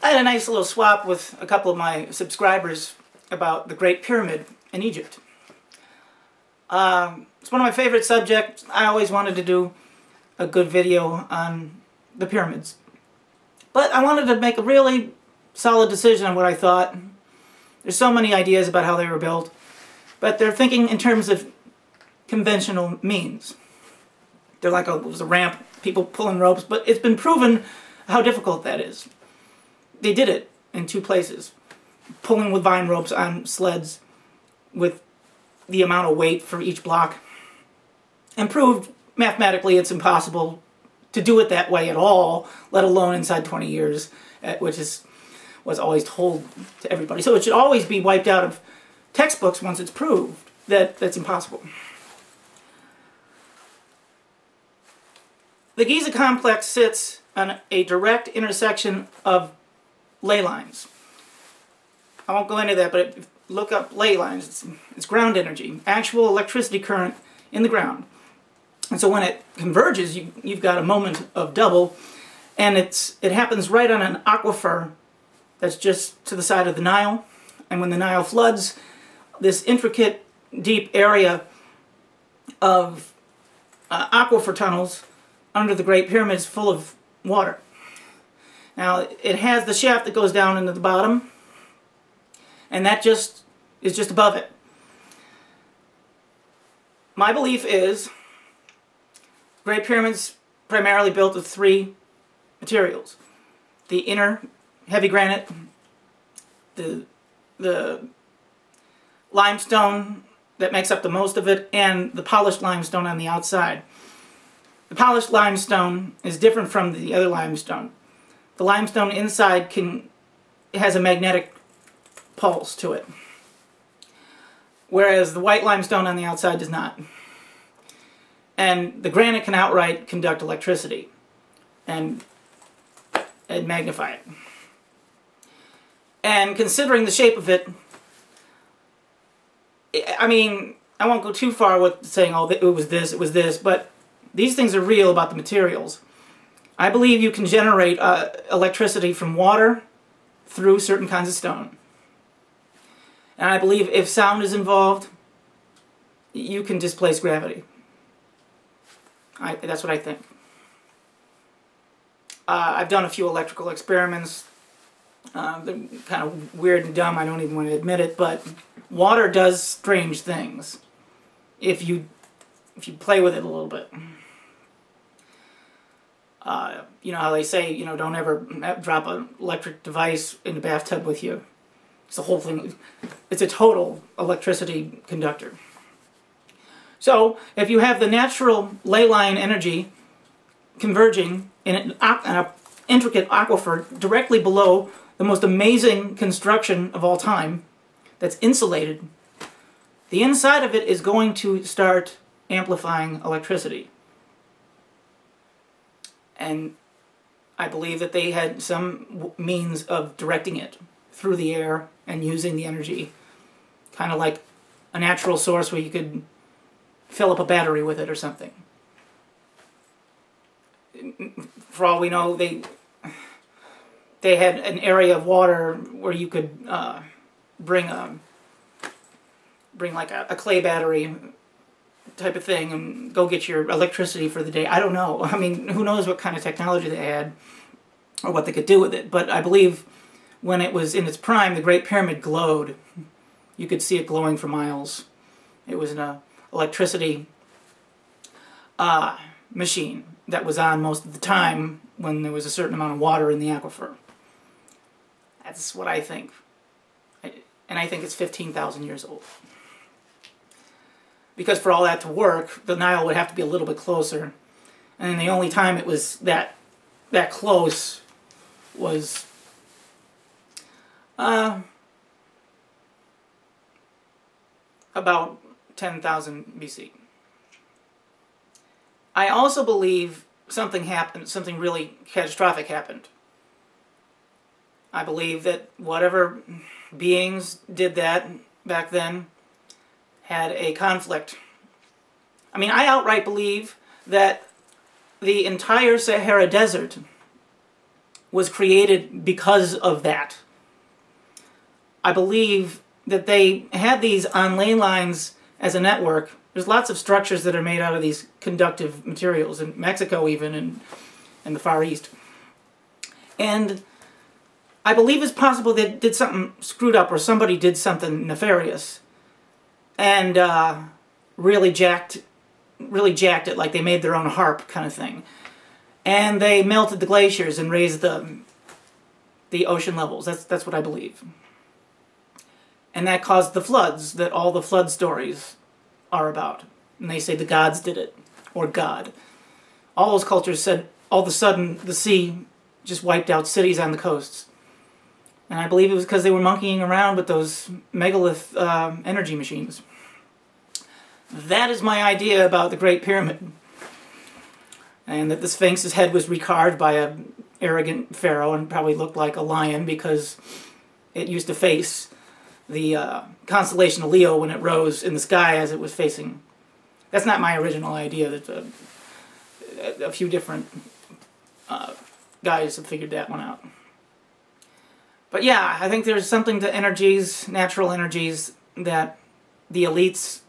I had a nice little swap with a couple of my subscribers about the Great Pyramid in Egypt. It's one of my favorite subjects. I always wanted to do a good video on the pyramids. But I wanted to make a really solid decision on what I thought. There's so many ideas about how they were built, but they're thinking in terms of conventional means. They're like, it was a ramp, people pulling ropes, but it's been proven how difficult that is. They did it in 2 places. Pulling with vine ropes on sleds with the amount of weight for each block. And proved mathematically it's impossible to do it that way at all, let alone inside 20 years, which was always told to everybody. So it should always be wiped out of textbooks once it's proved that that's impossible. The Giza complex sits on a direct intersection of ley lines. I won't go into that, but look up ley lines. It's ground energy, actual electricity current in the ground. And so when it converges, you've got a moment of double, and it happens right on an aquifer that's just to the side of the Nile. And when the Nile floods, this intricate, deep area of aquifer tunnels under the Great Pyramid is full of water. Now, it has the shaft that goes down into the bottom, and that is just above it. My belief is Great Pyramid's primarily built of 3 materials. The inner heavy granite, the limestone that makes up the most of it, and the polished limestone on the outside. The polished limestone is different from the other limestone. The limestone inside has a magnetic pulse to it, whereas the white limestone on the outside does not. And the granite can outright conduct electricity and magnify it. And considering the shape of it, I mean, I won't go too far with saying, oh, it was this, but these things are real about the materials. I believe you can generate electricity from water through certain kinds of stone. And I believe if sound is involved, you can displace gravity. That's what I think. I've done a few electrical experiments. They're kind of weird and dumb, I don't even want to admit it, but water does strange things if you play with it a little bit. You know how they say, you know, don't ever drop an electric device in the bathtub with you. It's the whole thing. It's a total electricity conductor. So, if you have the natural ley line energy converging in an intricate aquifer directly below the most amazing construction of all time that's insulated, the inside of it is going to start amplifying electricity. And I believe that they had some means of directing it through the air and using the energy, kind of like a natural source where you could fill up a battery with it or something. For all we know, they had an area of water where you could bring like a clay battery type of thing and go get your electricity for the day. I don't know. I mean, who knows what kind of technology they had or what they could do with it. But I believe when it was in its prime, the Great Pyramid glowed. You could see it glowing for miles. It was an electricity machine that was on most of the time when there was a certain amount of water in the aquifer. That's what I think. And I think it's 15,000 years old. Because for all that to work, the Nile would have to be a little bit closer. And the only time it was that close was about 10,000 BC. I also believe something happened, something really catastrophic happened. I believe that whatever beings did that back then had a conflict. I mean, I outright believe that the entire Sahara Desert was created because of that. I believe that they had these on ley lines as a network. There's lots of structures that are made out of these conductive materials, in Mexico even, and in the Far East. And I believe it's possible they did something screwed up, or somebody did something nefarious, and really jacked it, like they made their own harp kind of thing. And they melted the glaciers and raised the ocean levels. That's what I believe. And that caused the floods that all the flood stories are about. And they say the gods did it, or God. All those cultures said all of a sudden the sea just wiped out cities on the coasts. And I believe it was because they were monkeying around with those megalith energy machines. That is my idea about the Great Pyramid. And that the Sphinx's head was recarved by an arrogant pharaoh and probably looked like a lion because it used to face the constellation of Leo when it rose in the sky as it was facing. That's not my original idea. That a few different guys have figured that one out. But yeah, I think there's something to energies, natural energies, that the elites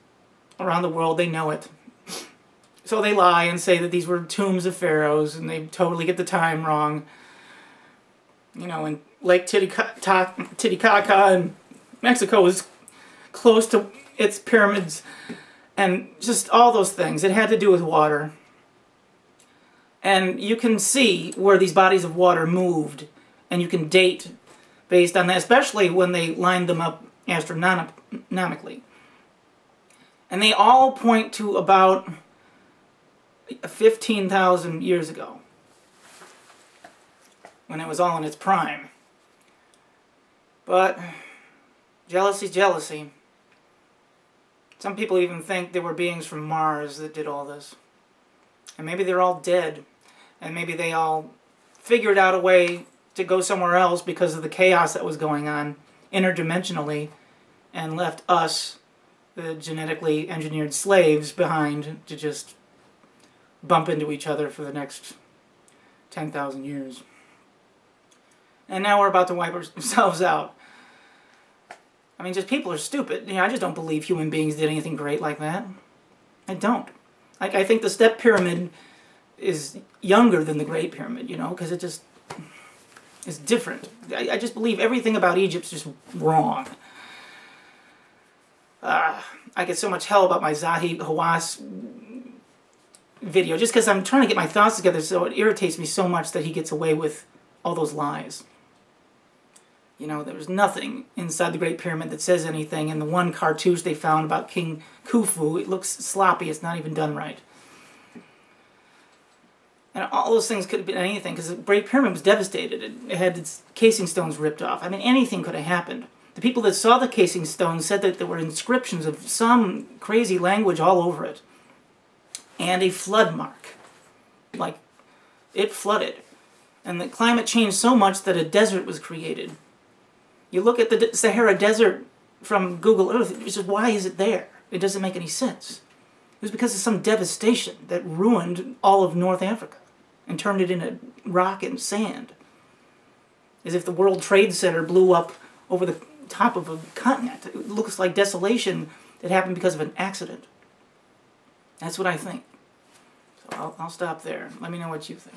around the world, they know it. So they lie and say that these were tombs of pharaohs, and they totally get the time wrong. You know, and Lake Titicaca in Mexico is close to its pyramids, and just all those things. It had to do with water. And you can see where these bodies of water moved, and you can date based on that, especially when they lined them up astronomically. And they all point to about 15,000 years ago, when it was all in its prime. But jealousy's jealousy. Some people even think there were beings from Mars that did all this. And maybe they're all dead. And maybe they all figured out a way to go somewhere else because of the chaos that was going on interdimensionally, and left us, the genetically engineered slaves, behind to just bump into each other for the next 10,000 years. And now we're about to wipe ourselves out. I mean, just people are stupid. You know, I just don't believe human beings did anything great like that. I don't. Like, I think the Step Pyramid is younger than the Great Pyramid, you know, because it just is different. I just believe everything about Egypt's just wrong. I get so much hell about my Zahi Hawass video just because I'm trying to get my thoughts together, so it irritates me so much that he gets away with all those lies. You know, there's nothing inside the Great Pyramid that says anything, and the one cartouche they found about King Khufu, it looks sloppy, it's not even done right. And all those things could have been anything, because the Great Pyramid was devastated. It had its casing stones ripped off. I mean, anything could have happened. The people that saw the casing stones said that there were inscriptions of some crazy language all over it. And a flood mark. Like, it flooded. And the climate changed so much that a desert was created. You look at the Sahara Desert from Google Earth, it's just, why is it there? It doesn't make any sense. It was because of some devastation that ruined all of North Africa and turned it into rock and sand. As if the World Trade Center blew up over the top of a continent. It looks like desolation that happened because of an accident. That's what I think. So I'll stop there. Let me know what you think.